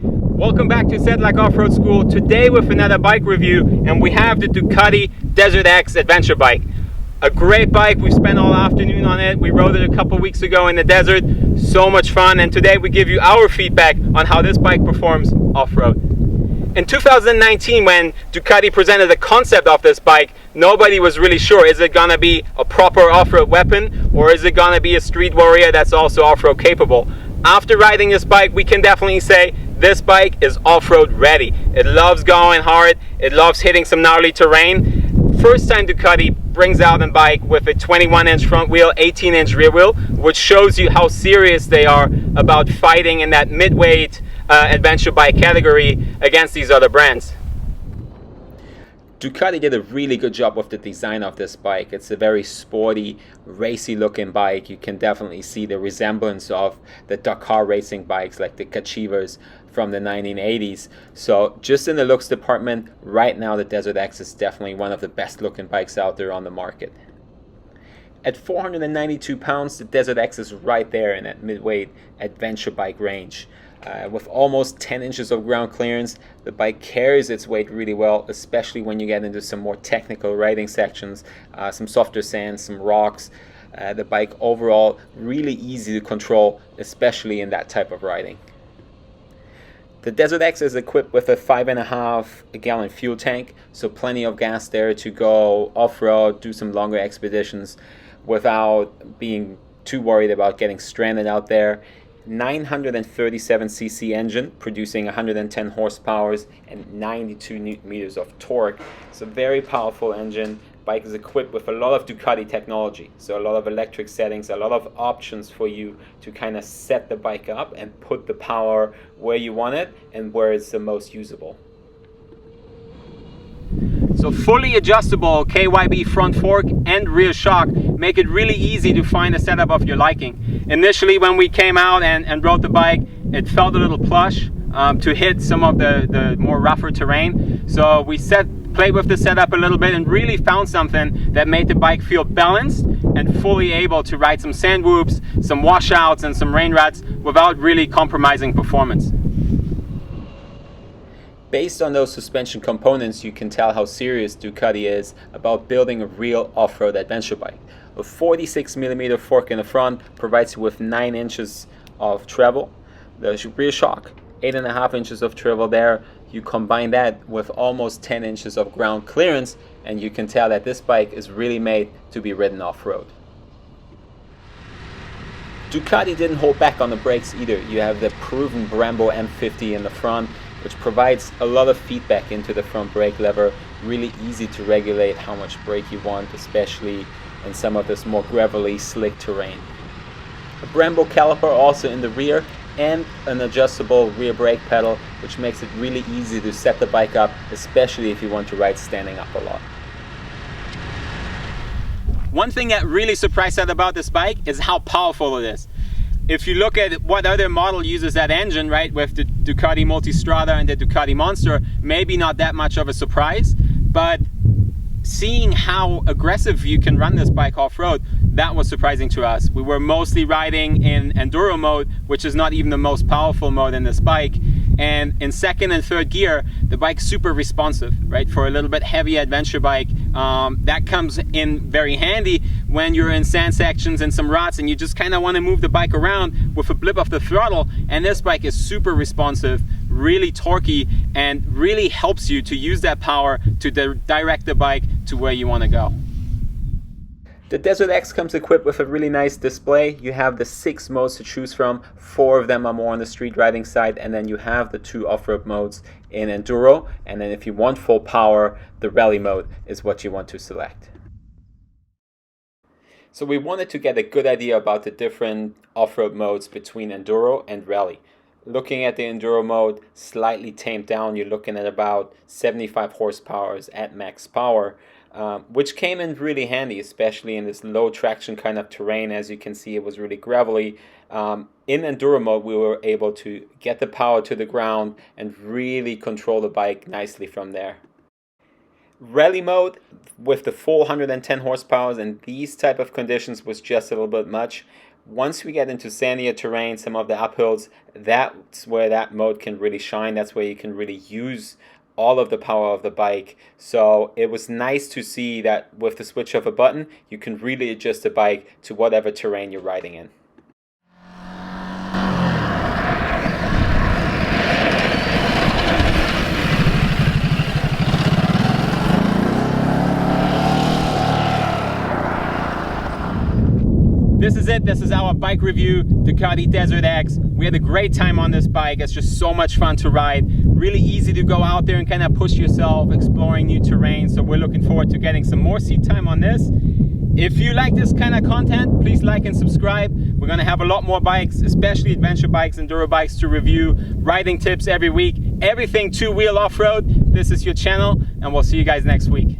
Welcome back to Sedlak Offroad School. Today with another bike review, and we have the Ducati Desert X adventure bike. A great bike. We spent all afternoon on it. We rode it a couple weeks ago in the desert. So much fun, and today we give you our feedback on how this bike performs off-road. In 2019, when Ducati presented the concept of this bike, nobody was really sure, is it gonna be a proper off-road weapon, or is it gonna be a street warrior that's also off-road capable? After riding this bike, we can definitely say this bike is off-road ready. It loves going hard, it loves hitting some gnarly terrain. First time Ducati brings out a bike with a 21-inch front wheel, 18-inch rear wheel, which shows you how serious they are about fighting in that mid-weight adventure bike category against these other brands. Ducati did a really good job with the design of this bike. It's a very sporty, racy looking bike. You can definitely see the resemblance of the Dakar racing bikes like the Cachivas from the 1980s. So just in the looks department, right now the Desert X is definitely one of the best looking bikes out there on the market. At 492 pounds, the Desert X is right there in that mid-weight adventure bike range. With almost 10 inches of ground clearance, the bike carries its weight really well, especially when you get into some more technical riding sections, some softer sands, some rocks. The bike overall really easy to control, especially in that type of riding. The Desert X is equipped with a 5.5 gallon fuel tank, so plenty of gas there to go off-road, do some longer expeditions without being too worried about getting stranded out there. 937cc engine producing 110 horsepower and 92 newton meters of torque. It's a very powerful engine. Bike is equipped with a lot of Ducati technology, so a lot of electric settings, a lot of options for you to kind of set the bike up and put the power where you want it and where it's the most usable. So fully adjustable KYB front fork and rear shock make it really easy to find a setup of your liking. Initially when we came out and rode the bike, it felt a little plush to hit some of the more rougher terrain. So we played with the setup a little bit and really found something that made the bike feel balanced and fully able to ride some sand whoops, some washouts and some rain ruts without really compromising performance. Based on those suspension components, you can tell how serious Ducati is about building a real off-road adventure bike. A 46mm fork in the front provides you with 9 inches of travel. The rear shock, 8.5 inches of travel there. You combine that with almost 10 inches of ground clearance, and you can tell that this bike is really made to be ridden off-road. Ducati didn't hold back on the brakes either. You have the proven Brembo M50 in the front, which provides a lot of feedback into the front brake lever. Really easy to regulate how much brake you want, especially in some of this more gravelly, slick terrain. A Brembo caliper also in the rear and an adjustable rear brake pedal, which makes it really easy to set the bike up, especially if you want to ride standing up a lot. One thing that really surprised us about this bike is how powerful it is. If you look at what other model uses that engine, right, with the Ducati Multistrada and the Ducati Monster, maybe not that much of a surprise, but seeing how aggressive you can run this bike off-road, that was surprising to us. We were mostly riding in Enduro mode, which is not even the most powerful mode in this bike, and in second and third gear, the bike's super responsive, right? For a little bit heavy adventure bike, that comes in very handy when you're in sand sections and some ruts and you just kind of want to move the bike around with a blip of the throttle, and this bike is super responsive, really torquey, and really helps you to use that power to direct the bike to where you want to go. The Desert X comes equipped with a really nice display. You have the 6 modes to choose from. 4 of them are more on the street riding side, and then you have the 2 off-road modes in Enduro, and then if you want full power, the rally mode is what you want to select. So we wanted to get a good idea about the different off-road modes between Enduro and rally. Looking at the Enduro mode, slightly tamed down, you're looking at about 75 horsepower at max power. Which came in really handy, especially in this low traction kind of terrain. As you can see, it was really gravelly. In Enduro mode, we were able to get the power to the ground and really control the bike nicely from there. Rally mode with the full 110 horsepower in these type of conditions was just a little bit much. once we get into sandier terrain, some of the uphills, that's where that mode can really shine. That's where you can really use all of the power of the bike. So it was nice to see that with the switch of a button, you can really adjust the bike to whatever terrain you're riding in. This is it. This is our bike review, Ducati Desert X. We had a great time on this bike. It's just so much fun to ride. Really easy to go out there and kind of push yourself, exploring new terrain. So we're looking forward to getting some more seat time on this. If you like this kind of content, please like and subscribe. We're going to have a lot more bikes, especially adventure bikes, enduro bikes to review, riding tips every week, everything two-wheel off-road. This is your channel, and we'll see you guys next week.